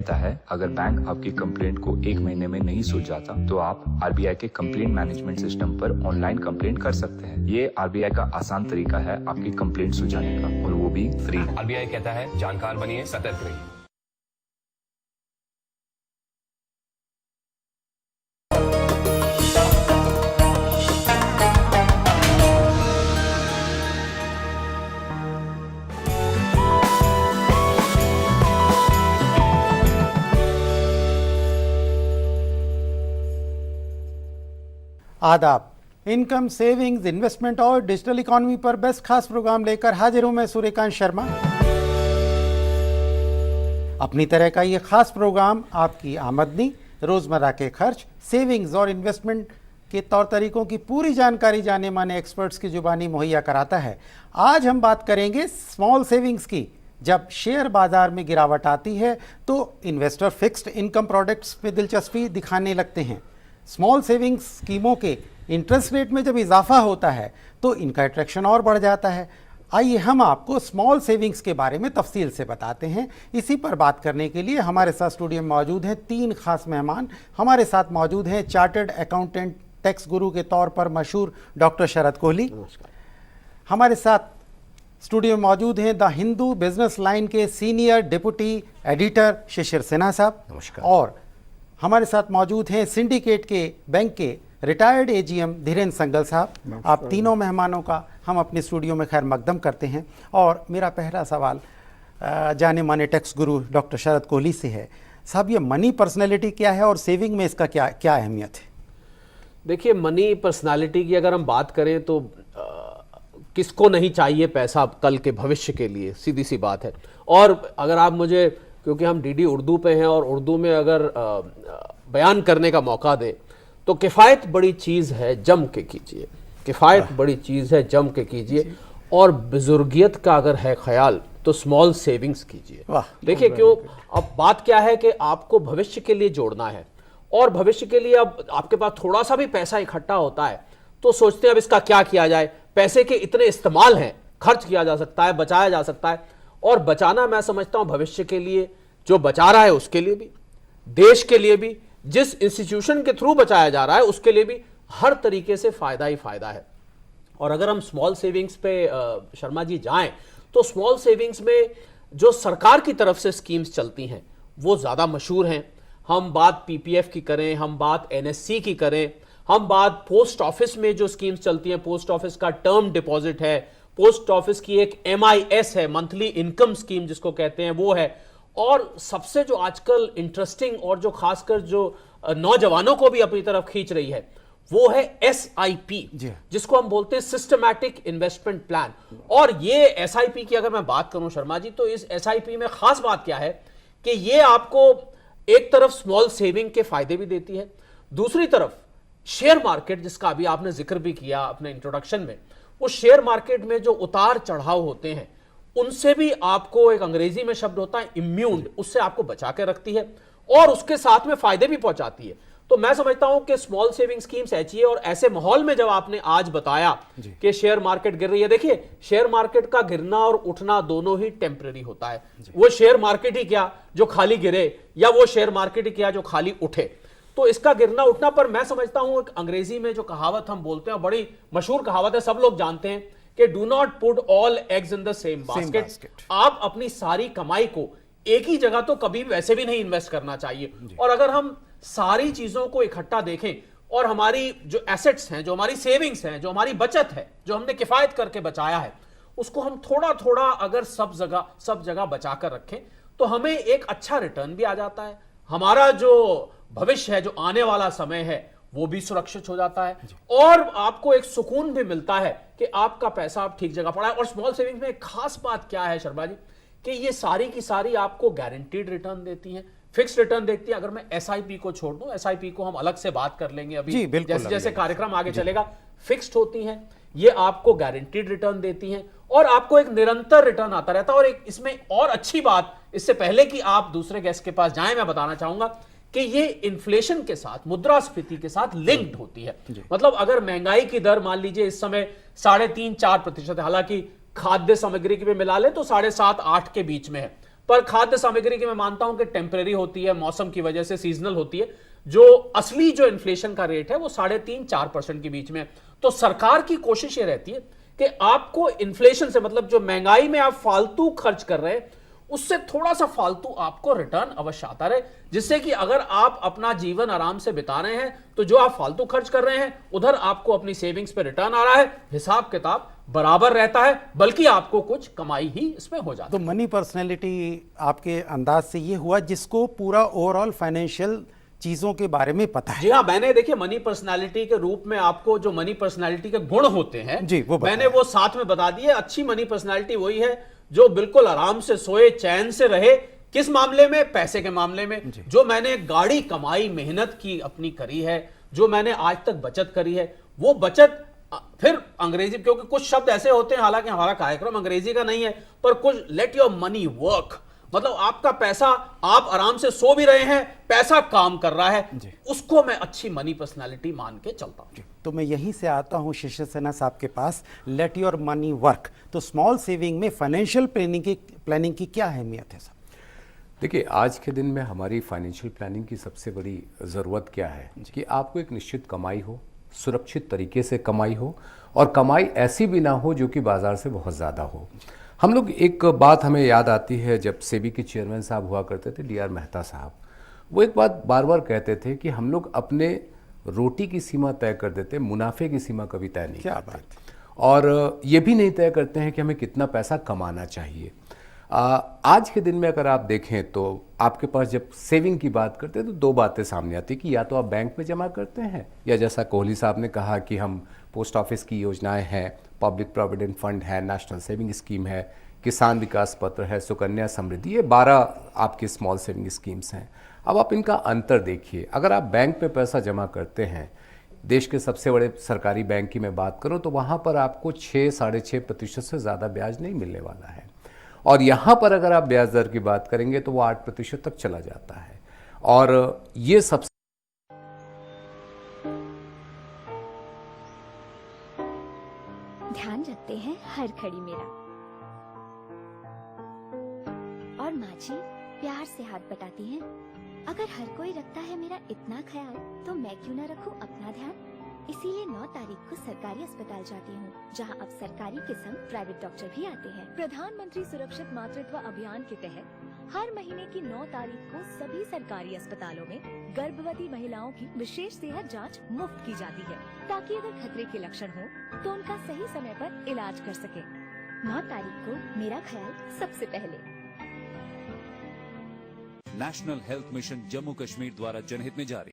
है अगर बैंक आपकी कंप्लेंट को 1 महीने में नहीं सुलझाता तो आप आरबीआई के कंप्लेंट मैनेजमेंट सिस्टम पर ऑनलाइन कंप्लेंट कर सकते हैं। ये आरबीआई का आसान तरीका है आपकी कंप्लेंट सुलझाने का, और वो भी फ्री। आरबीआई कहता है जानकार बनिए, सतर्क रहिए। आदाब। इनकम, सेविंग्स, इन्वेस्टमेंट और डिजिटल इकोनॉमी पर बेस्ट खास प्रोग्राम लेकर हाजिर हूं मैं सूर्यकांत शर्मा। अपनी तरह का ये खास प्रोग्राम आपकी आमदनी, रोजमर्रा के खर्च, सेविंग्स और इन्वेस्टमेंट के तौर तरीकों की पूरी जानकारी जाने माने एक्सपर्ट्स की जुबानी मुहैया कराता है। आज हम बात करेंगे स्मॉल सेविंग्स की। जब शेयर बाजार में गिरावट आती है तो इन्वेस्टर फिक्स्ड इनकम प्रोडक्ट्स में दिलचस्पी दिखाने लगते हैं। स्मॉल सेविंग्स स्कीमों के इंटरेस्ट रेट में जब इजाफा होता है तो इनका अट्रैक्शन और बढ़ जाता है। आइए हम आपको स्मॉल सेविंग्स के बारे में तफसील से बताते हैं। इसी पर बात करने के लिए हमारे साथ स्टूडियो में मौजूद हैं 3 खास मेहमान। हमारे साथ मौजूद हैं चार्टर्ड अकाउंटेंट, टैक्स गुरु के तौर पर मशहूर डॉक्टर शरद कोहली। हमारे साथ स्टूडियो में मौजूद हैं द हिंदू बिजनेस लाइन के senior deputy editor Shishir Sinha साहब। नमस्कार। और हमारे साथ मौजूद हैं सिंडिकेट के बैंक के रिटायर्ड एजीएम धीरेन्द्र संगल साहब। आप तीनों मेहमानों का हम अपने स्टूडियो में खैर मकदम करते हैं। और मेरा पहला सवाल जाने माने टैक्स गुरु डॉक्टर शरद कोहली से है। साहब, ये मनी पर्सनैलिटी क्या है और सेविंग में इसका क्या अहमियत है? देखिए, मनी पर्सनालिटी की अगर हम बात करें तो किसको नहीं चाहिए पैसा कल के भविष्य के लिए, सीधी सी बात है। और अगर आप मुझे, क्योंकि हम डीडी उर्दू पे हैं और उर्दू में अगर बयान करने का मौका दे तो किफ़ायत बड़ी चीज़ है, जम के कीजिए। किफ़ायत बड़ी चीज़ है, जम के कीजिए। और बुजुर्गियत का अगर है ख्याल तो स्मॉल सेविंग्स कीजिए। देखिए क्यों, अब बात क्या है कि आपको भविष्य के लिए जोड़ना है, और भविष्य के लिए अब आपके पास थोड़ा सा भी पैसा इकट्ठा होता है तो सोचते हैं अब इसका क्या किया जाए। पैसे के इतने इस्तेमाल हैं, खर्च किया जा सकता है, बचाया जा सकता है। और बचाना मैं समझता हूं भविष्य के लिए, जो बचा रहा है उसके लिए भी, देश के लिए भी, जिस इंस्टीट्यूशन के थ्रू बचाया जा रहा है उसके लिए भी हर तरीके से फायदा ही फायदा है। और अगर हम स्मॉल सेविंग्स पे शर्मा जी जाएं तो स्मॉल सेविंग्स में जो सरकार की तरफ से स्कीम्स चलती हैं वो ज्यादा मशहूर हैं। हम बात पीपीएफ की करें, हम बात एनएससी की करें, हम बात पोस्ट ऑफिस में जो स्कीम्स चलती हैं, पोस्ट ऑफिस का टर्म डिपॉजिट है, पोस्ट ऑफिस की एक MIS है, मंथली इनकम स्कीम जिसको कहते हैं, वो है। और सबसे जो आजकल इंटरेस्टिंग और जो खासकर जो नौजवानों को भी अपनी तरफ खींच रही है वो है SIP, जिसको हम बोलते हैं सिस्टमैटिक इन्वेस्टमेंट प्लान। और ये SIP की अगर मैं बात करूं शर्मा जी, तो इस SIP में खास बात क्या है कि ये आपको एक तरफ स्मॉल सेविंग के फायदे भी देती है, दूसरी तरफ शेयर मार्केट, जिसका अभी आपने जिक्र भी किया अपने इंट्रोडक्शन में, उस शेयर मार्केट में जो उतार चढ़ाव होते हैं उनसे भी आपको, एक अंग्रेजी में शब्द होता है इम्यून, उससे आपको बचा के रखती है और उसके साथ में फायदे भी पहुंचाती है। तो मैं समझता हूं कि स्मॉल सेविंग स्कीम्स ऐसी है। और ऐसे माहौल में जब आपने आज बताया कि शेयर मार्केट गिर रही है, देखिए शेयर मार्केट का गिरना और उठना दोनों ही टेम्परेरी होता है। वो शेयर मार्केट ही क्या जो खाली गिरे, या वो शेयर मार्केट ही क्या जो खाली उठे। तो इसका गिरना उठना पर मैं समझता हूं, एक अंग्रेजी में जो कहावत हम बोलते हैं, बड़ी मशहूर कहावत है, सब लोग जानते हैं कि do not put all eggs in the same basket. आप अपनी सारी कमाई को एक ही जगह तो कभी वैसे भी नहीं इन्वेस्ट करना चाहिए। और अगर हम सारी चीजों को इकट्ठा देखें और हमारी जो एसेट्स हैं, जो हमारी सेविंग्स हैं, जो हमारी बचत है, जो हमने किफायत करके बचाया है, उसको हम थोड़ा थोड़ा अगर सब जगह बचा कर रखें तो हमें एक अच्छा रिटर्न भी आ जाता है। हमारा जो भविष्य है, जो आने वाला समय है, वो भी सुरक्षित हो जाता है और आपको एक सुकून भी मिलता है कि आपका पैसा आप ठीक जगह पड़ा है। और स्मॉल सेविंग्स में एक खास बात क्या है शर्मा जी, कि ये सारी की सारी आपको गारंटीड रिटर्न देती हैं, फिक्स रिटर्न देती है। अगर मैं SIP को छोड़ दूं, SIP को हम अलग से बात कर लेंगे अभी, जैसे जैसे कार्यक्रम आगे चलेगा। फिक्स्ड होती हैं, ये आपको गारंटीड रिटर्न देती हैं और आपको एक निरंतर रिटर्न आता रहता है। और एक इसमें और अच्छी बात, इससे पहले कि आप दूसरे गेस्ट के पास जाएं, मैं बताना चाहूंगा कि ये इन्फ्लेशन के साथ, मुद्रास्फीति के साथ लिंक्ड होती है। मतलब अगर महंगाई की दर मान लीजिए इस समय 3.5-4% है, हालांकि खाद्य सामग्री की भी मिला ले तो 7.5-8 के बीच में है, पर खाद्य सामग्री की मैं मानता हूं कि टेम्परेरी होती है, मौसम की वजह से सीजनल होती है। जो असली जो इन्फ्लेशन का रेट है वो 3.5-4% के बीच में। तो सरकार की कोशिश ये रहती है कि आपको इन्फ्लेशन से, मतलब जो महंगाई में आप फालतू खर्च कर रहे हैं उससे थोड़ा सा फालतू आपको रिटर्न अवश्य आता रहे, जिससे कि अगर आप अपना जीवन आराम से बिता रहे हैं तो जो आप फालतू खर्च कर रहे हैं उधर आपको अपनी सेविंग्स पे रिटर्न आ रहा है, हिसाब किताब बराबर रहता है, बल्कि आपको कुछ कमाई ही इसमें हो जाती है। तो मनी पर्सनैलिटी आपके अंदाज से ये हुआ जिसको पूरा ओवरऑल फाइनेंशियल चीजों के बारे में पता है। जी हाँ, मैंने देखिए मनी पर्सनालिटी के रूप में आपको जो मनी पर्सनालिटी के गुण होते हैं जी, वो मैंने वो साथ में बता दिए। अच्छी मनी पर्सनालिटी वही है जो बिल्कुल आराम से सोए, चैन से रहे। किस मामले में? पैसे के मामले में। जो मैंने गाड़ी कमाई, मेहनत की अपनी करी है, जो मैंने आज तक बचत करी है, वो बचत फिर अंग्रेजी, क्योंकि कुछ शब्द ऐसे होते हैं, हालांकि हमारा कार्यक्रम अंग्रेजी का नहीं है, पर कुछ लेट योर मनी वर्क, मतलब आपका पैसा, आप आराम से सो भी रहे हैं, पैसा काम कर रहा है, उसको मैं अच्छी मनी पर्सनालिटी मान के चलता हूं। तो मैं यहीं से आता हूं शिशिर सिन्हा साहब के पास, लेट योर मनी वर्क। तो स्मॉल सेविंग में फाइनेंशियल प्लानिंग की क्या अहमियत है साहब? देखिए, आज के दिन में हमारी फाइनेंशियल प्लानिंग की सबसे बड़ी ज़रूरत क्या है कि आपको एक निश्चित कमाई हो, सुरक्षित तरीके से कमाई हो, और कमाई ऐसी भी ना हो जो कि बाज़ार से बहुत ज़्यादा हो। हम लोग, एक बात हमें याद आती है, जब सेबी के चेयरमैन साहब हुआ करते थे, DR मेहता साहब, वो एक बात बार बार कहते थे कि हम लोग अपने रोटी की सीमा तय कर देते, मुनाफे की सीमा कभी तय नहीं करते, और ये भी नहीं तय करते हैं कि हमें कितना पैसा कमाना चाहिए। आज के दिन में अगर आप देखें तो आपके पास जब सेविंग की बात करते हैं तो दो बातें सामने आती कि या तो आप बैंक में जमा करते हैं, या जैसा कोहली साहब ने कहा कि हम पोस्ट ऑफिस की योजनाएं हैं, पब्लिक प्रोविडेंट फंड है, नेशनल सेविंग स्कीम है, किसान विकास पत्र है, सुकन्या समृद्धि, ये 12 आपकी स्मॉल सेविंग स्कीम्स हैं। अब आप इनका अंतर देखिए। अगर आप बैंक में पैसा जमा करते हैं, देश के सबसे बड़े सरकारी बैंक की मैं बात करूं तो वहां पर आपको 6-6.5% से ज़्यादा ब्याज नहीं मिलने वाला है, और यहाँ पर अगर आप ब्याज दर की बात करेंगे तो वो 8% तक चला जाता है। और ये सबसे ध्यान रखते हैं हर घड़ी मेरा, और माँ जी प्यार से हाथ बटाती हैं। अगर हर कोई रखता है मेरा इतना ख्याल, तो मैं क्यों ना रखूं अपना ध्यान। इसीलिए 9 तारीख को सरकारी अस्पताल जाती हूँ, जहाँ अब सरकारी के संग प्राइवेट डॉक्टर भी आते हैं। प्रधानमंत्री सुरक्षित मातृत्व अभियान के तहत हर महीने की 9 तारीख को सभी सरकारी अस्पतालों में गर्भवती महिलाओं की विशेष सेहत जांच मुफ्त की जाती है, ताकि अगर खतरे के लक्षण हो तो उनका सही समय पर इलाज कर सके। 9 तारीख को मेरा ख्याल सबसे पहले। National health mission Jammu Kashmir द्वारा जनहित में जारी।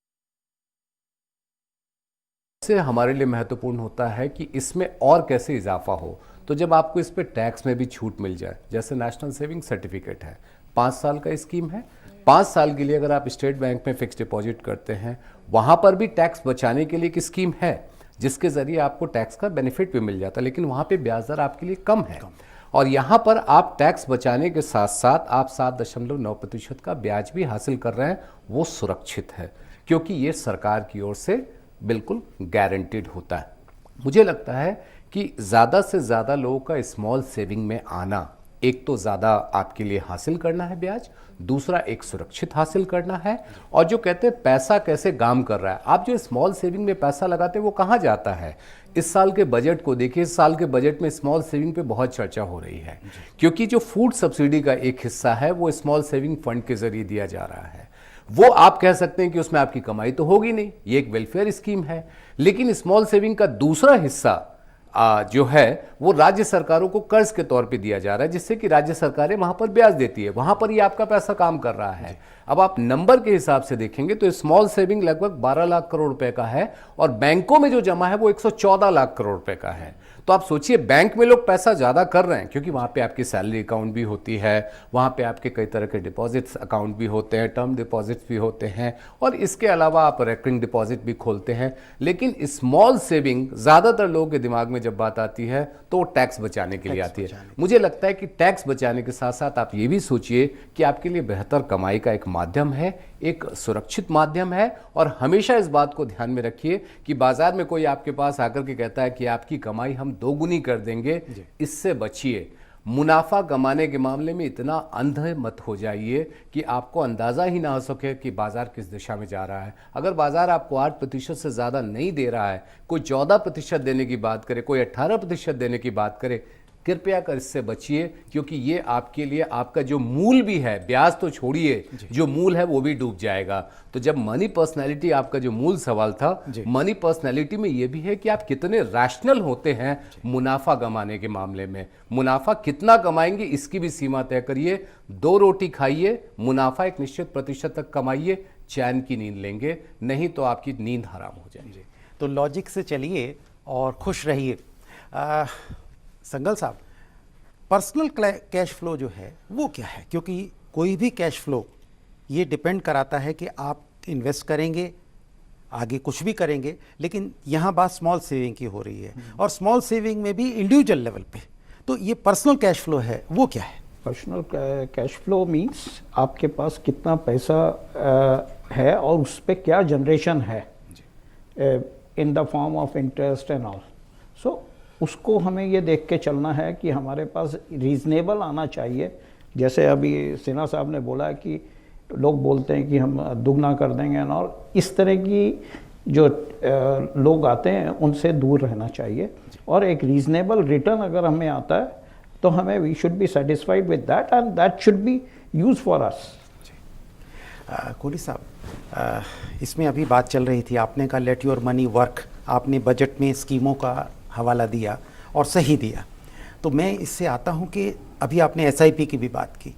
से हमारे लिए महत्वपूर्ण होता है कि इसमें और कैसे इजाफा हो। तो जब आपको इस पे टैक्स में भी छूट मिल जाए, जैसे नेशनल सेविंग सर्टिफिकेट है, 5 साल का स्कीम है, 5 साल के लिए अगर आप स्टेट बैंक में फिक्स डिपॉजिट करते हैं, वहां पर भी टैक्स बचाने के लिए एक स्कीम है जिसके जरिए आपको टैक्स का बेनिफिट भी मिल जाता है, लेकिन वहां पे ब्याज दर आपके लिए कम है। और यहाँ पर आप टैक्स बचाने के साथ साथ आप 7.9% का ब्याज भी हासिल कर रहे हैं, वो सुरक्षित है क्योंकि ये सरकार की ओर से बिल्कुल गारंटीड होता है। मुझे लगता है कि ज़्यादा से ज़्यादा लोगों का स्मॉल सेविंग में आना, एक तो ज़्यादा आपके लिए हासिल करना है ब्याज, दूसरा एक सुरक्षित हासिल करना है। और जो कहते हैं पैसा कैसे काम कर रहा है, आप जो स्मॉल सेविंग में पैसा लगाते हैं वो कहाँ जाता है। इस साल के बजट को देखिए, इस साल के बजट में स्मॉल सेविंग पे बहुत चर्चा हो रही है, क्योंकि जो फूड सब्सिडी का एक हिस्सा है वो स्मॉल सेविंग फंड के जरिए दिया जा रहा है। वो आप कह सकते हैं कि उसमें आपकी कमाई तो होगी नहीं, ये एक वेलफेयर स्कीम है, लेकिन स्मॉल सेविंग का दूसरा हिस्सा जो है वो राज्य सरकारों को कर्ज के तौर पे दिया जा रहा है, जिससे कि राज्य सरकारें वहां पर ब्याज देती है, वहां पर ही आपका पैसा काम कर रहा है। अब आप नंबर के हिसाब से देखेंगे तो स्मॉल सेविंग लगभग 12 लाख करोड़ रुपए का है, और बैंकों में जो जमा है वो 114 लाख करोड़ रुपए का है। तो आप सोचिए, बैंक में लोग पैसा ज़्यादा कर रहे हैं क्योंकि वहाँ पे आपकी सैलरी अकाउंट भी होती है, वहाँ पे आपके कई तरह के डिपॉजिट्स अकाउंट भी होते हैं, टर्म डिपॉजिट्स भी होते हैं, और इसके अलावा आप रेकरिंग डिपॉजिट भी खोलते हैं। लेकिन स्मॉल सेविंग ज़्यादातर लोगों के दिमाग में जब बात आती है तो टैक्स बचाने के लिए आती है। मुझे लगता है कि टैक्स बचाने के साथ साथ आप ये भी सोचिए कि आपके लिए बेहतर कमाई का एक माध्यम है, एक सुरक्षित माध्यम है। और हमेशा इस बात को ध्यान में रखिए कि बाजार में कोई आपके पास आकर के कहता है कि आपकी कमाई हम दोगुनी कर देंगे, इससे बचिए। मुनाफा कमाने के मामले में इतना अंधे मत हो जाइए कि आपको अंदाज़ा ही ना हो सके कि बाजार किस दिशा में जा रहा है। अगर बाजार आपको 8% से ज़्यादा नहीं दे रहा है, कोई 14% देने की बात करे, कोई 18% देने की बात करे, कृपया कर इससे बचिए, क्योंकि ये आपके लिए आपका जो मूल भी है, ब्याज तो छोड़िए, जो मूल है वो भी डूब जाएगा। तो जब मनी पर्सनैलिटी, आपका जो मूल सवाल था, मनी पर्सनैलिटी में ये भी है कि आप कितने रैशनल होते हैं मुनाफा कमाने के मामले में। मुनाफा कितना कमाएंगे इसकी भी सीमा तय करिए। 2 रोटी खाइए, मुनाफा एक निश्चित प्रतिशत तक कमाइए, चैन की नींद लेंगे, नहीं तो आपकी नींद हराम हो जाएगी। तो लॉजिक से चलिए और खुश रहिए। संगल साहब, पर्सनल कैश फ्लो जो है वो क्या है? क्योंकि कोई भी कैश फ्लो ये डिपेंड कराता है कि आप इन्वेस्ट करेंगे, आगे कुछ भी करेंगे, लेकिन यहाँ बात स्मॉल सेविंग की हो रही है और स्मॉल सेविंग में भी इंडिविजुअल लेवल पे। तो ये पर्सनल कैश फ्लो है वो क्या है? पर्सनल कैश फ्लो मीन्स आपके पास कितना पैसा है और उस पर क्या जनरेशन है in the form of interest and all. So उसको हमें ये देख के चलना है कि हमारे पास रीज़नेबल आना चाहिए। जैसे अभी सिन्हा साहब ने बोला कि लोग बोलते हैं कि हम दुगना कर देंगे और इस तरह की जो लोग आते हैं उनसे दूर रहना चाहिए और एक रीज़नेबल रिटर्न अगर हमें आता है तो हमें we should be satisfied with that and that should be use for us. Kohli साहब, इसमें अभी बात चल रही थी, आपने कहा लेट योर मनी वर्क, आपने बजट में स्कीमों का हवाला दिया और सही दिया। तो मैं इससे आता हूं कि अभी आपने SIP की भी बात की,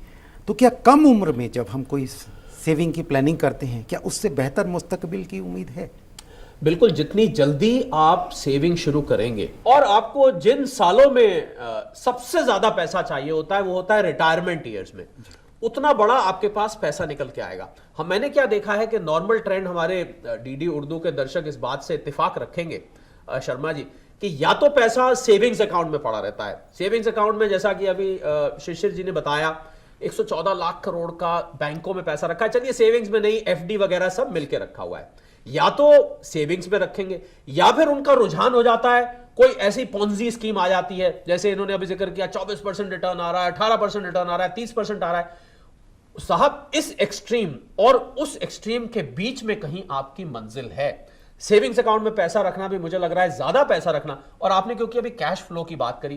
तो क्या कम उम्र में जब हम कोई सेविंग की प्लानिंग करते हैं, क्या उससे बेहतर मुस्तकबिल की उम्मीद है? बिल्कुल, जितनी जल्दी आप सेविंग शुरू करेंगे और आपको जिन सालों में सबसे ज्यादा पैसा चाहिए होता है वो होता है रिटायरमेंट ईयर्स में, उतना बड़ा आपके पास पैसा निकल के आएगा। मैंने क्या देखा है कि नॉर्मल ट्रेंड, हमारे DD उर्दू के दर्शक इस बात से इत्तेफाक रखेंगे शर्मा जी, कि या तो पैसा सेविंग्स अकाउंट में पड़ा रहता है। सेविंग्स अकाउंट में जैसा कि अभी शिशिर जी ने बताया 114 लाख करोड़ का बैंकों में पैसा रखा है। चलिए सेविंग्स में नहीं, FD वगैरह सब मिलके रखा हुआ है। या तो सेविंग्स में रखेंगे या फिर उनका रुझान हो जाता है, कोई ऐसी पोंजी स्कीम आ जाती है, जैसे इन्होंने अभी जिक्र किया 24% रिटर्न आ रहा है, 18% रिटर्न आ रहा है, 30% आ रहा है। साहब, इस एक्सट्रीम और उस एक्सट्रीम के बीच में कहीं आपकी मंजिल है। सेविंग्स अकाउंट में पैसा रखना भी मुझे लग रहा है ज्यादा पैसा रखना। और आपने क्योंकि अभी कैश फ्लो की बात करी,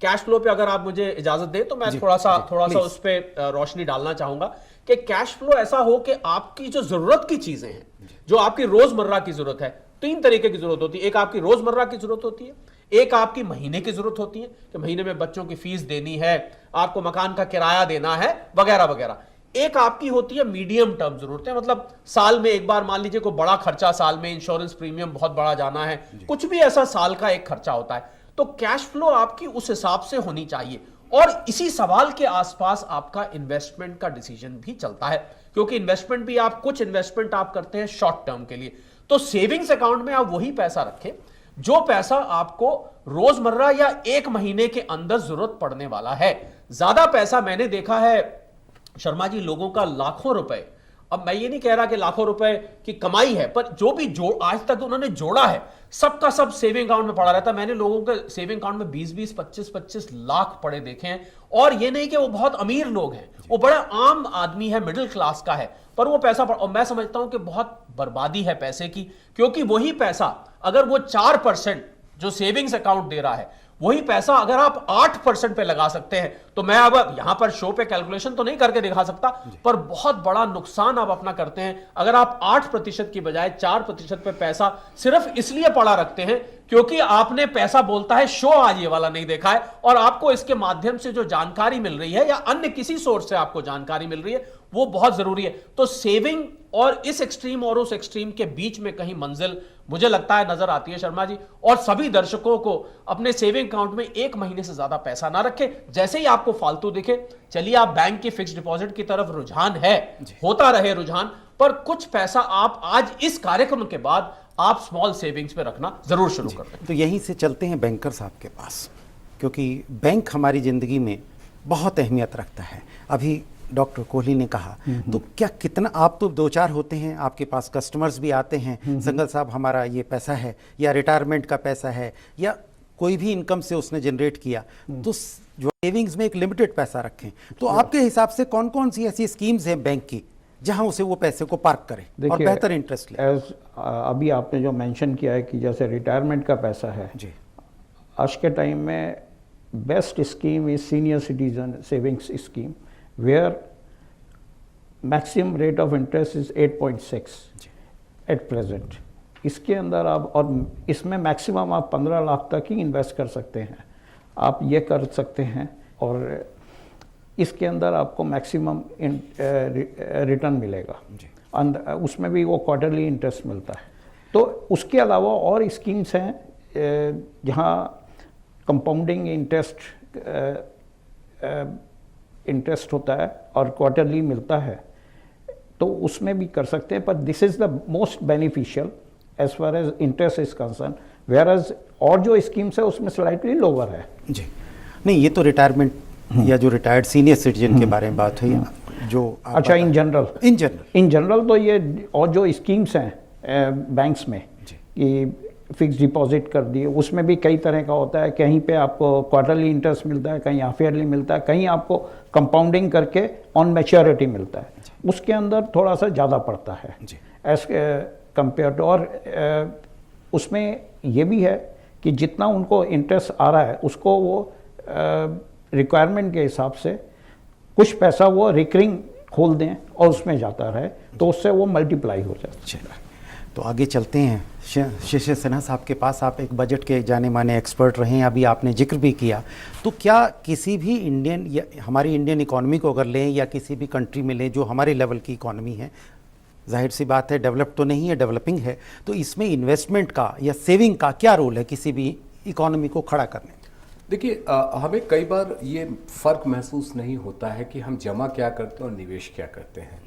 कैश फ्लो पे अगर आप मुझे इजाजत दें तो मैं थोड़ा सा उस पे रोशनी डालना चाहूंगा कि कैश फ्लो ऐसा हो कि आपकी जो जरूरत की चीजें हैं, जो आपकी रोजमर्रा की जरूरत है, 3 तरीके की जरूरत होती है। एक आपकी रोजमर्रा की जरूरत होती है, एक आपकी महीने की जरूरत होती है कि महीने में बच्चों की फीस देनी है, आपको मकान का किराया देना है, वगैरह वगैरह। एक आपकी होती है मीडियम टर्म जरूरतें, मतलब साल में एक बार मान लीजिए कोई बड़ा खर्चा, साल में इंश्योरेंस प्रीमियम बहुत बड़ा जाना है, कुछ भी ऐसा साल का एक खर्चा होता है। तो कैश फ्लो आपकी उस हिसाब से होनी चाहिए। और इसी सवाल के आसपास आपका इन्वेस्टमेंट का डिसीजन भी चलता है, क्योंकि इन्वेस्टमेंट भी आप कुछ इन्वेस्टमेंट आप करते हैं शॉर्ट टर्म के लिए। तो सेविंग्स अकाउंट में आप वही पैसा रखें जो पैसा आपको रोजमर्रा या 1 महीने के अंदर जरूरत पड़ने वाला है। ज्यादा पैसा मैंने देखा है शर्मा जी, लोगों का लाखों रुपए, अब मैं ये नहीं कह रहा कि लाखों रुपए की कमाई है, पर जो भी आज तक उन्होंने जोड़ा है सबका सब सेविंग अकाउंट में पड़ा रहता है। मैंने लोगों के सेविंग अकाउंट में 20-20, 25-25 लाख पड़े देखे हैं। और ये नहीं कि वो बहुत अमीर लोग हैं, वो बड़ा आम आदमी है, मिडिल क्लास का है, पर वो पैसा और मैं समझता हूं कि बहुत बर्बादी है पैसे की, क्योंकि वही पैसा अगर वो 4% जो सेविंग्स अकाउंट दे रहा है, वही पैसा अगर आप 8% पे लगा सकते हैं, तो मैं अब यहां पर शो पे कैलकुलेशन तो नहीं करके दिखा सकता, पर बहुत बड़ा नुकसान आप अपना करते हैं अगर आप 8% की बजाय 4% पे पैसा सिर्फ इसलिए पड़ा रखते हैं क्योंकि आपने पैसा बोलता है शो आज ये वाला नहीं देखा है, और आपको इसके माध्यम से जो जानकारी मिल रही है या अन्य किसी सोर्स से आपको जानकारी मिल रही है वो बहुत जरूरी है। तो सेविंग और इस एक्सट्रीम और उस एक्सट्रीम के बीच में कहीं मंजिल मुझे लगता है नजर आती है शर्मा जी। और सभी दर्शकों को अपने सेविंग अकाउंट में 1 महीने से ज्यादा पैसा ना रखें। जैसे ही आपको फालतू दिखे, चलिए आप बैंक की फिक्स्ड डिपॉजिट की तरफ रुझान है, होता रहे रुझान, पर कुछ पैसा आप आज इस कार्यक्रम के बाद आप स्मॉल सेविंग्स पे रखना जरूर शुरू कर दें। तो यहीं से चलते हैं बैंकर साहब के पास, क्योंकि बैंक हमारी जिंदगी में बहुत अहमियत रखता है। अभी डॉक्टर कोहली ने कहा, तो क्या कितना, आप तो 2-4 होते हैं, आपके पास कस्टमर्स भी आते हैं, संगल साहब हमारा ये पैसा है या रिटायरमेंट का पैसा है या कोई भी इनकम से उसने जनरेट किया, तो जो सेविंग्स में एक लिमिटेड पैसा रखें, तो आपके हिसाब से कौन कौन सी ऐसी स्कीम्स हैं बैंक की जहां उसे वो पैसे को पार्क करे और बेहतर इंटरेस्ट ले? अभी आपने जो मेंशन किया है कि जैसे रिटायरमेंट का पैसा है जी, आज के टाइम में best scheme is senior citizen savings scheme, where maximum rate of interest is 8.6 at present. इसके अंदर आप, और इसमें मैक्सिमम आप 15 लाख तक ही इन्वेस्ट कर सकते हैं, आप ये कर सकते हैं, और इसके अंदर आपको मैक्सिमम रिटर्न मिलेगा। उसमें भी वो क्वार्टरली इंटरेस्ट मिलता है। तो उसके अलावा और स्कीम्स हैं जहाँ कंपाउंडिंग इंटरेस्ट होता है और क्वार्टरली मिलता है, तो उसमें भी कर सकते हैं, पर this is the most beneficial as far as interest is concern, where as और जो स्कीम्स है उसमें स्लाइटली लोअर है। जी, नहीं ये तो रिटायरमेंट या जो रिटायर्ड सीनियर सिटीजन के बारे में बात हुई, जो अच्छा इन जनरल तो ये और जो स्कीम्स हैं बैंक्स में कि फिक्स डिपॉजिट कर दिए, उसमें भी कई तरह का होता है। कहीं पे आपको क्वार्टरली इंटरेस्ट मिलता है, कहीं हाफ ईयरली मिलता है, कहीं आपको कंपाउंडिंग करके ऑन मैच्योरिटी मिलता है, उसके अंदर थोड़ा सा ज़्यादा पड़ता है एज कंपेयर टू। और उसमें ये भी है कि जितना उनको इंटरेस्ट आ रहा है उसको वो रिक्वायरमेंट के हिसाब से कुछ पैसा वो रिकरिंग खोल दें और उसमें जाता रहे, तो उससे वो मल्टीप्लाई हो जाता है। तो आगे चलते हैं शिशिर सिन्हा साहब के पास। आप एक बजट के जाने माने एक्सपर्ट रहे हैं, अभी आपने जिक्र भी किया, तो क्या किसी भी इंडियन या हमारी इंडियन इकॉनमी को अगर लें या किसी भी कंट्री में लें जो हमारे लेवल की इकॉनमी है, जाहिर सी बात है डेवलप तो नहीं है, डेवलपिंग है, तो इसमें इन्वेस्टमेंट का या सेविंग का क्या रोल है किसी भी इकॉनमी को खड़ा करने में? देखिए, हमें कई बार ये फ़र्क महसूस नहीं होता है कि हम जमा क्या करते हैं और निवेश क्या करते हैं,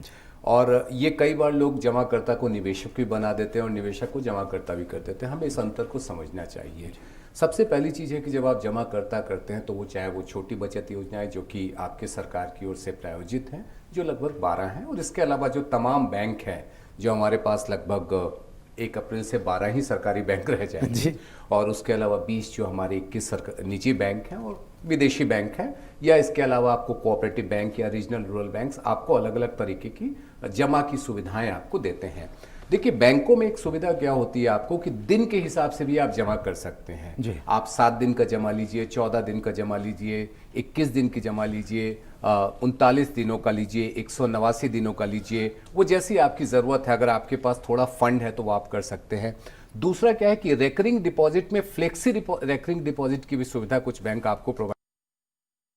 और ये कई बार लोग जमाकर्ता को निवेशक भी बना देते हैं और निवेशक को जमाकर्ता भी कर देते हैं। हमें इस अंतर को समझना चाहिए। सबसे पहली चीज़ है कि जब आप जमाकर्ता करते हैं तो वो चाहे वो छोटी बचत योजनाएं जो कि आपके सरकार की ओर से प्रायोजित हैं, जो लगभग 12 हैं, और इसके अलावा जो तमाम बैंक हैं जो हमारे पास लगभग 1 अप्रैल से 12 ही सरकारी बैंक रह जाएंगे, और उसके अलावा 20 जो हमारे 21 निजी बैंक हैं और विदेशी बैंक हैं, या इसके अलावा आपको कोऑपरेटिव बैंक या रीजनल रूरल बैंक्स आपको अलग अलग तरीके की जमा की सुविधाएं आपको देते हैं। देखिए, बैंकों में एक सुविधा क्या होती है आपको कि दिन के हिसाब से भी आप जमा कर सकते हैं। आप 7 दिन का जमा लीजिए, 14 दिन का जमा लीजिए, 21 दिन की जमा लीजिए, 39 दिनों का लीजिए, 189 दिनों का लीजिए, वो जैसी आपकी ज़रूरत है। अगर आपके पास थोड़ा फंड है तो वो आप कर सकते हैं। दूसरा क्या है कि रेकरिंग डिपॉजिट में फ्लेक्सी रेकरिंग डिपॉजिट की भी सुविधा कुछ बैंक आपको प्रोवाइड।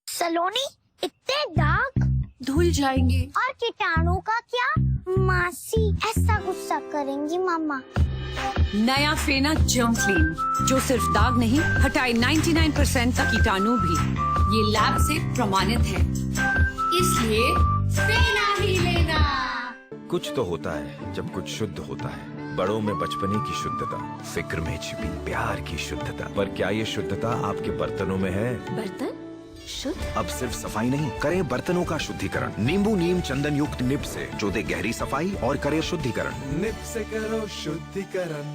सलोनी, इतने दाग धुल जाएंगे। और कीटाणु का क्या? मासी ऐसा गुस्सा करेंगी मामा। नया फेना जर्म क्लीन, जो सिर्फ दाग नहीं हटाए 99% तक कीटाणु भी। ये लैब से प्रमाणित है, इसलिए फेना ही लेना। कुछ तो होता है जब कुछ शुद्ध होता है। बड़ों में बचपने की शुद्धता, फिक्र में छिपी प्यार की शुद्धता। पर क्या ये शुद्धता आपके बर्तनों में है? बर्तन शुद्ध? अब सिर्फ सफाई नहीं, करें बर्तनों का शुद्धिकरण नींबू नीम चंदन युक्त निब से, जो दे गहरी सफाई और करे शुद्धिकरण। निब से करो शुद्धिकरण।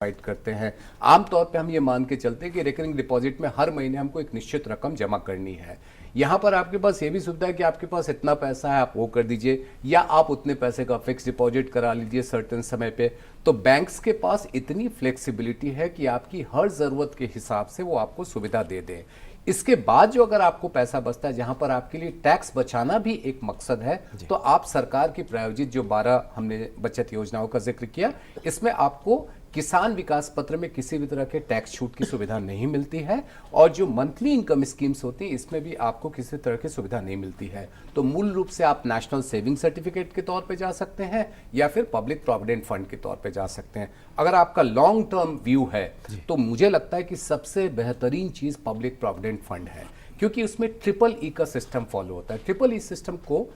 करते हैं। आमतौर पे हम ये मान के चलते हैं कि रेकरिंग डिपॉजिट में हर महीने हमको एक निश्चित रकम जमा करनी है। यहाँ पर आपके पास ये भी सुविधा है कि आपके पास इतना पैसा है, आप वो कर दीजिए, या आप उतने पैसे का फिक्स डिपॉजिट करा लीजिए सर्टेन समय पे। तो बैंक्स के पास इतनी फ्लेक्सिबिलिटी है कि आपकी हर ज़रूरत के हिसाब से वो आपको सुविधा दे दें। इसके बाद जो अगर आपको पैसा बचता है, जहां पर आपके लिए टैक्स बचाना भी एक मकसद है, तो आप सरकार की प्रायोजित जो 12 हमने बचत योजनाओं का जिक्र किया, इसमें आपको किसान विकास पत्र में किसी भी तरह के टैक्स छूट की सुविधा नहीं मिलती है, और जो मंथली इनकम स्कीम्स होती है इसमें भी आपको किसी तरह की सुविधा नहीं मिलती है। तो मूल रूप से आप नेशनल सेविंग सर्टिफिकेट के तौर पे जा सकते हैं या फिर पब्लिक प्रोविडेंट फंड के तौर पे जा सकते हैं। अगर आपका लॉन्ग टर्म व्यू है तो मुझे लगता है कि सबसे बेहतरीन चीज पब्लिक प्रोविडेंट फंड है, क्योंकि उसमें ट्रिपल ई का सिस्टम फॉलो होता है। ट्रिपल ई सिस्टम को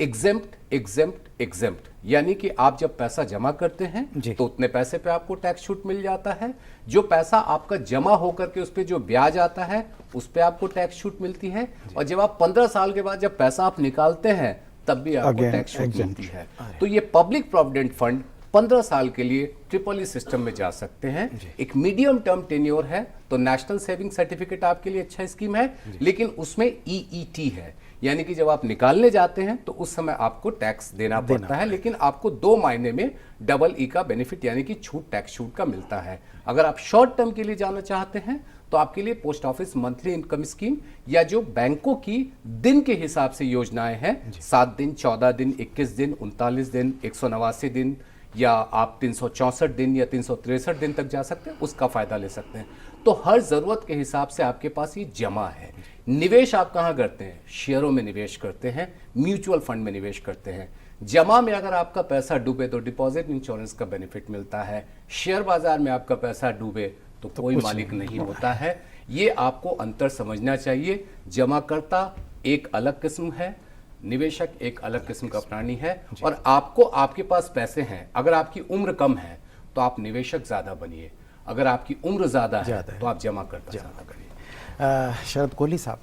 एग्जेम्प्ट एग्जेम्प्ट एग्जेम्प्ट, यानी कि आप जब पैसा जमा करते हैं तो उतने पैसे पे आपको टैक्स छूट मिल जाता है। जो पैसा आपका जमा होकर के उस पे जो ब्याज आता है उस पे आपको टैक्स छूट मिलती है, और जब आप 15 साल के बाद जब पैसा आप निकालते हैं तब भी आपको टैक्स छूट मिलती है। तो ये पब्लिक प्रोविडेंट फंड 15 साल के लिए ट्रिपल ई सिस्टम में जा सकते हैं। एक मीडियम टर्म टेन्योर है तो नेशनल सेविंग सर्टिफिकेट आपके लिए अच्छा स्कीम है, लेकिन उसमें ईईटी है, यानी कि जब आप निकालने जाते हैं तो उस समय आपको टैक्स देना पड़ता है, लेकिन आपको 2 महीने में डबल ई का बेनिफिट यानी कि छूट, टैक्स छूट का मिलता है। अगर आप शॉर्ट टर्म के लिए जाना चाहते हैं तो आपके लिए post office monthly income scheme या जो बैंकों की दिन के हिसाब से योजनाएं हैं, 7 दिन, 14 दिन, 21 दिन, 39 दिन, 189 दिन, या आप 364 दिन या 363 दिन तक जा सकते हैं, उसका फायदा ले सकते हैं। तो हर जरूरत के हिसाब से आपके पास ये जमा है। निवेश आप कहाँ करते हैं? शेयरों में निवेश करते हैं, म्यूचुअल फंड में निवेश करते हैं। जमा में अगर आपका पैसा डूबे तो डिपॉजिट इंश्योरेंस का बेनिफिट मिलता है। शेयर बाजार में आपका पैसा डूबे तो कोई मालिक नहीं होता है। ये आपको अंतर समझना चाहिए। जमाकर्ता एक अलग किस्म है, निवेशक एक अलग किस्म का प्राणी है, और आपको, आपके पास पैसे हैं, अगर आपकी उम्र कम है तो आप निवेशक ज्यादा बनिए, अगर आपकी उम्र ज्यादा है तो आप जमाकर्ता ज्यादा करिए। शरद कोहली साहब,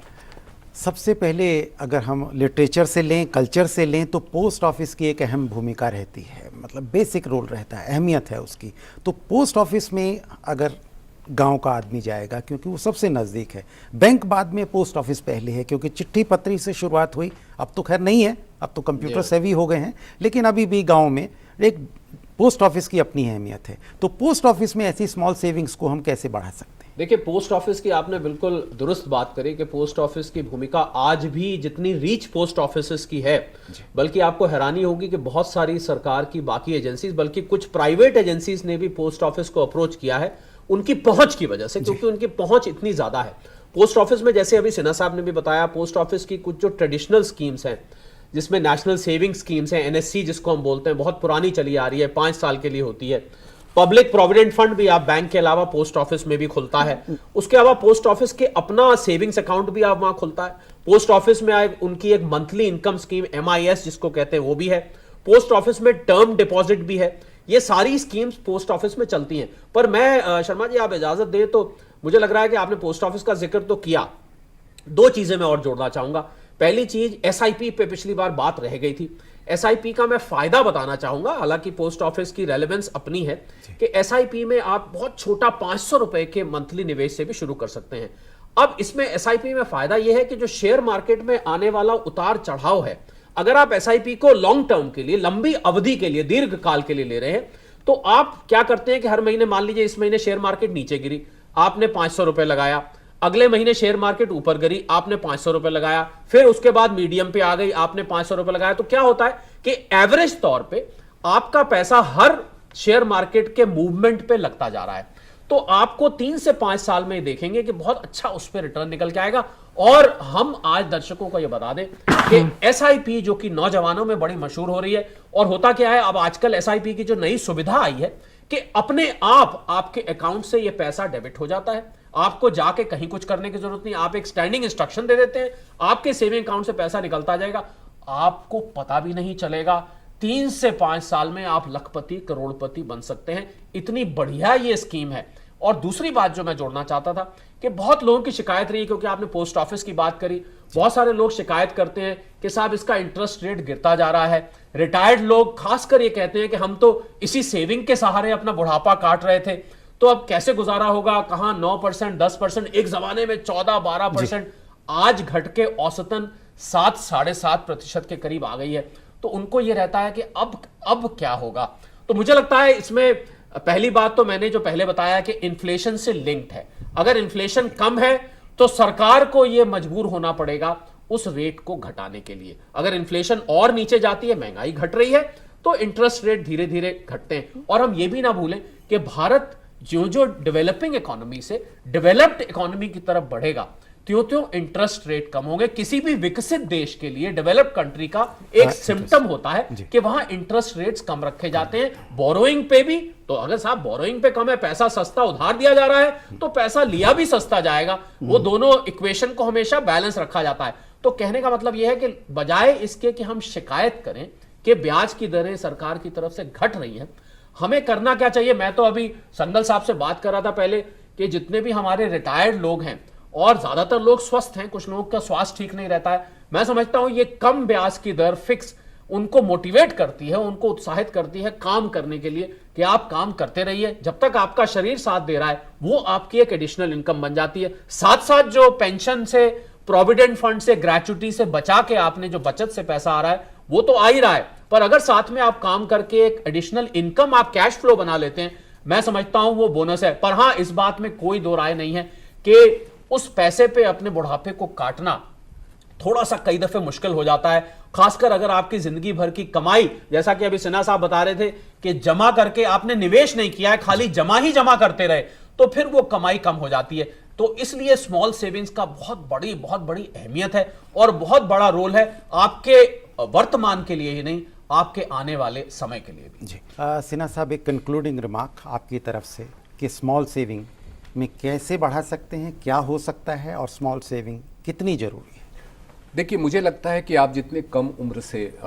सबसे पहले अगर हम लिटरेचर से लें, कल्चर से लें, तो पोस्ट ऑफिस की एक अहम भूमिका रहती है, मतलब बेसिक रोल रहता है, अहमियत है उसकी। तो पोस्ट ऑफिस में अगर गांव का आदमी जाएगा, क्योंकि वो सबसे नज़दीक है, बैंक बाद में, पोस्ट ऑफिस पहले है, क्योंकि चिट्ठी पत्री से शुरुआत हुई, अब तो खैर नहीं है, अब तो कंप्यूटर सेवी हो गए हैं, लेकिन अभी भी गांव में एक पोस्ट ऑफिस की अपनी अहमियत है। तो पोस्ट ऑफिस में ऐसी स्मॉल सेविंग्स को हम कैसे बढ़ा सकते हैं? देखिए, पोस्ट ऑफिस की आपने बिल्कुल दुरुस्त बात करी कि पोस्ट ऑफिस की भूमिका आज भी जितनी रीच पोस्ट ऑफिस की है, बल्कि आपको हैरानी होगी कि बहुत सारी सरकार की बाकी एजेंसीज, बल्कि कुछ प्राइवेट एजेंसीज ने भी पोस्ट ऑफिस को अप्रोच किया है उनकी पहुंच की वजह से, क्योंकि उनकी पहुंच इतनी ज्यादा है। पोस्ट ऑफिस में, जैसे अभी सिन्हा साहब ने भी बताया, पोस्ट ऑफिस की कुछ जो ट्रेडिशनल स्कीम्स हैं, जिसमें नेशनल सेविंग स्कीम्स हैं, एनएससी जिसको हम बोलते हैं, बहुत पुरानी चली आ रही है, 5 साल के लिए होती है। पब्लिक प्रोविडेंट फंड भी आप बैंक के अलावा पोस्ट ऑफिस में भी खुलता है। उसके अलावा पोस्ट ऑफिस के अपना सेविंग्स अकाउंट भी आप वहां खुलता है। पोस्ट ऑफिस में उनकी एक मंथली इनकम स्कीम MIS जिसको कहते हैं वो भी है। पोस्ट ऑफिस में टर्म डिपॉजिट भी है। ये सारी स्कीम्स पोस्ट ऑफिस में चलती हैं। पर मैं, शर्मा जी आप इजाजत दें तो मुझे लग रहा है कि आपने पोस्ट ऑफिस का जिक्र तो किया, 2 चीजें मैं और जोड़ना चाहूंगा। पहली चीज, SIP पे पिछली बार बात रह गई थी। SIP का मैं फायदा बताना चाहूंगा, हालांकि पोस्ट ऑफिस की रेलेवेंस अपनी है कि SIP में आप बहुत छोटा 500 रुपए के मंथली निवेश से भी शुरू कर सकते हैं। अब इसमें SIP में फायदा यह है कि जो शेयर मार्केट में आने वाला उतार चढ़ाव है, अगर आप SIP को लॉन्ग टर्म के लिए, लंबी अवधि के लिए, दीर्घ काल के लिए ले रहे हैं, तो आप क्या करते हैं कि हर महीने, मान लीजिए इस महीने शेयर मार्केट नीचे गिरी, आपने 500 रुपए लगाया, अगले महीने शेयर मार्केट ऊपर गिरी, आपने 500 रुपए लगाया, फिर उसके बाद मीडियम पे आ गई, आपने 500 रुपए लगाया, तो क्या होता है कि एवरेज तौर पे आपका पैसा हर शेयर मार्केट के मूवमेंट पे लगता जा रहा है। तो आपको 3 से 5 साल में देखेंगे कि बहुत अच्छा उस पर रिटर्न निकल के आएगा। और हम आज दर्शकों को यह बता दें कि SIP जो कि नौजवानों में बड़ी मशहूर हो रही है, और होता क्या है, अब आजकल SIP की जो नई सुविधा आई है कि अपने आप आपके अकाउंट से यह पैसा डेबिट हो जाता है, आपको जाके कहीं कुछ करने की जरूरत नहीं, आप एक स्टैंडिंग इंस्ट्रक्शन दे देते हैं, आपके सेविंग अकाउंट से पैसा निकलता जाएगा, आपको पता भी नहीं चलेगा। 3 से 5 साल में आप लखपति, करोड़पति बन सकते हैं। इतनी बढ़िया ये स्कीम है। और दूसरी बात जो मैं जोड़ना चाहता था कि बहुत लोगों की शिकायत रही, क्योंकि आपने पोस्ट ऑफिस की बात करी, बहुत सारे लोग शिकायत करते हैं कि साहब इसका इंटरेस्ट रेट गिरता जा रहा है। रिटायर्ड लोग खासकर ये कहते हैं कि हम तो इसी सेविंग के सहारे अपना बुढ़ापा काट रहे थे, तो अब कैसे गुजारा होगा, कहां 9%, 10%, एक जमाने में 14-12%, आज घट के औसतन 7-7.5% के करीब आ गई है। तो उनको यह रहता है कि अब क्या होगा। तो मुझे लगता है इसमें पहली बात तो मैंने जो पहले बताया कि इन्फ्लेशन से लिंक्ड है। अगर इन्फ्लेशन कम है तो सरकार को यह मजबूर होना पड़ेगा उस रेट को घटाने के लिए। अगर इन्फ्लेशन और नीचे जाती है, महंगाई घट रही है, तो इंटरेस्ट रेट धीरे धीरे घटते हैं। और हम ये भी ना भूलें कि भारत जो डेवलपिंग इकोनॉमी से डेवलप्ड इकोनॉमी की तरफ बढ़ेगा, त्यों इंटरेस्ट रेट कम होंगे। किसी भी विकसित देश के लिए, डेवलप्ड कंट्री का एक सिम्टम होता है कि वहां इंटरेस्ट रेट्स कम रखे जाते हैं। बोरोइंग पे भी, तो अगर साहब बोरोइंग पे कम है, पैसा सस्ता उधार दिया जा रहा है, तो पैसा लिया भी सस्ता जाएगा। वो दोनों इक्वेशन को हमेशा बैलेंस रखा जाता है। तो कहने का मतलब यह है कि बजाय इसके कि हम शिकायत करें कि ब्याज की दरें सरकार की तरफ से घट रही हैं, हमें करना क्या चाहिए। मैं तो अभी संगल साहब से बात कर रहा था पहले कि जितने भी हमारे रिटायर्ड लोग हैं, और ज्यादातर लोग स्वस्थ हैं, कुछ लोगों का स्वास्थ्य ठीक नहीं रहता है, मैं समझता हूं ये कम ब्याज की दर फिक्स उनको मोटिवेट करती है, उनको उत्साहित करती है काम करने के लिए कि आप काम करते रहिए, जब तक आपका शरीर साथ दे रहा है वो आपकी एक एडिशनल इनकम बन जाती है। साथ साथ जो पेंशन से, प्रोविडेंट फंड से, ग्रेचुटी से बचा के आपने जो बचत से पैसा आ रहा है वो तो आ ही रहा है, पर अगर साथ में आप काम करके एक एडिशनल इनकम आप कैश फ्लो बना लेते हैं, मैं समझता हूं वो बोनस है। पर हां, इस बात में कोई दो राय नहीं है कि उस पैसे पे अपने बुढ़ापे को काटना थोड़ा सा कई दफे मुश्किल हो जाता है, खासकर अगर आपकी जिंदगी भर की कमाई, जैसा कि अभी सिन्हा साहब बता रहे थे कि जमा करके आपने निवेश नहीं किया है, खाली जमा ही जमा करते रहे, तो फिर वो कमाई कम हो जाती है। तो इसलिए स्मॉल सेविंग्स का बहुत बड़ी अहमियत है और बहुत बड़ा रोल है आपके वर्तमान के लिए ही नहीं, आपके आने वाले समय के लिए भी। जी सिन्हा साहब, एक कंक्लूडिंग रिमार्क आपकी तरफ से कि स्मॉल सेविंग में कैसे बढ़ा सकते हैं, क्या हो सकता है और स्मॉल सेविंग कितनी जरूरी है? देखिए, मुझे लगता है कि आप जितने कम उम्र से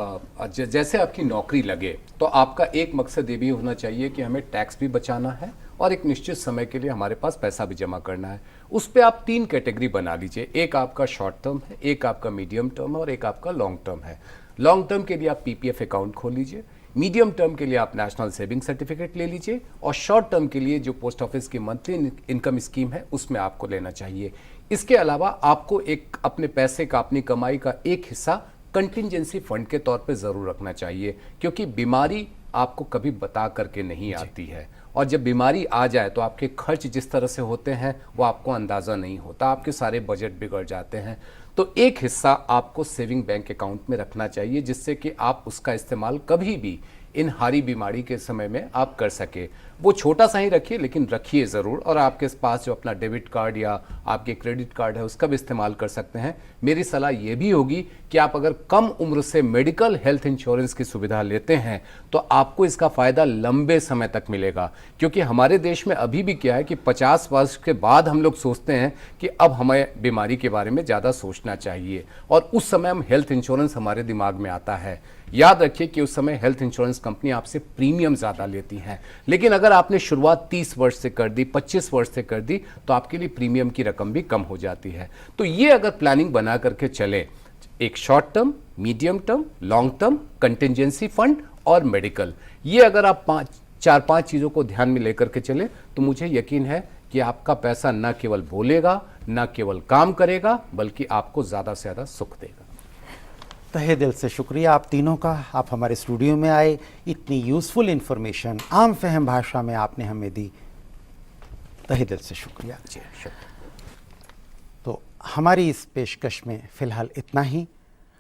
जैसे आपकी नौकरी लगे तो आपका एक मकसद ये भी होना चाहिए कि हमें टैक्स भी बचाना है और एक निश्चित समय के लिए हमारे पास पैसा भी जमा करना है। उस पर आप 3 कैटेगरी बना लीजिए, एक आपका शॉर्ट टर्म है, एक आपका मीडियम टर्म है और एक आपका लॉन्ग टर्म है। लॉन्ग टर्म के लिए आप पीपीएफ अकाउंट खोल लीजिए, मीडियम टर्म के लिए आप नेशनल सेविंग सर्टिफिकेट ले लीजिए और शॉर्ट टर्म के लिए जो पोस्ट ऑफिस की मंथली इनकम स्कीम है उसमें आपको लेना चाहिए। इसके अलावा आपको एक अपने पैसे का, अपनी कमाई का एक हिस्सा कंटिजेंसी फंड के तौर पे ज़रूर रखना चाहिए, क्योंकि बीमारी आपको कभी बता करके नहीं आती है और जब बीमारी आ जाए तो आपके खर्च जिस तरह से होते हैं वो आपको अंदाज़ा नहीं होता, आपके सारे बजट बिगड़ जाते हैं। तो एक हिस्सा आपको सेविंग बैंक अकाउंट में रखना चाहिए जिससे कि आप उसका इस्तेमाल कभी भी इन हारी बीमारी के समय में आप कर सके। वो छोटा सा ही रखिए लेकिन रखिए ज़रूर, और आपके पास जो अपना डेबिट कार्ड या आपके क्रेडिट कार्ड है उसका भी इस्तेमाल कर सकते हैं। मेरी सलाह ये भी होगी कि आप अगर कम उम्र से मेडिकल हेल्थ इंश्योरेंस की सुविधा लेते हैं तो आपको इसका फ़ायदा लंबे समय तक मिलेगा, क्योंकि हमारे देश में अभी भी क्या है कि 50 वर्ष के बाद हम लोग सोचते हैं कि अब हमें बीमारी के बारे में ज़्यादा सोचना चाहिए और उस समय हम हेल्थ इंश्योरेंस हमारे दिमाग में आता है। याद रखिए कि उस समय हेल्थ इंश्योरेंस कंपनी आपसे प्रीमियम ज़्यादा लेती हैं, लेकिन अगर आपने शुरुआत 30 वर्ष से कर दी, 25 वर्ष से कर दी तो आपके लिए प्रीमियम की रकम भी कम हो जाती है। तो ये अगर प्लानिंग बना करके चले, एक short term, medium term, long term, contingency fund और मेडिकल, ये अगर आप 4-5 चीज़ों को ध्यान में लेकर के चले तो मुझे यकीन है कि आपका पैसा न केवल बोलेगा, न केवल काम करेगा, बल्कि आपको ज़्यादा से ज़्यादा सुख देगा। तहे दिल से शुक्रिया आप तीनों का, आप हमारे स्टूडियो में आए, इतनी यूज़फुल इन्फॉर्मेशन आम फहम भाषा में आपने हमें दी, तहे दिल से शुक्रिया। जी शुक्रिया। तो हमारी इस पेशकश में फ़िलहाल इतना ही,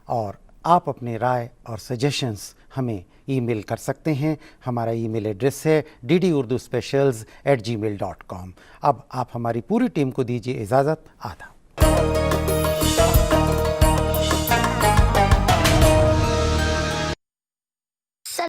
और आप अपने राय और सजेशंस हमें ईमेल कर सकते हैं। हमारा ईमेल एड्रेस है ddurduspecials@gmail.com। अब आप हमारी पूरी टीम को दीजिए इजाज़त। आदाब।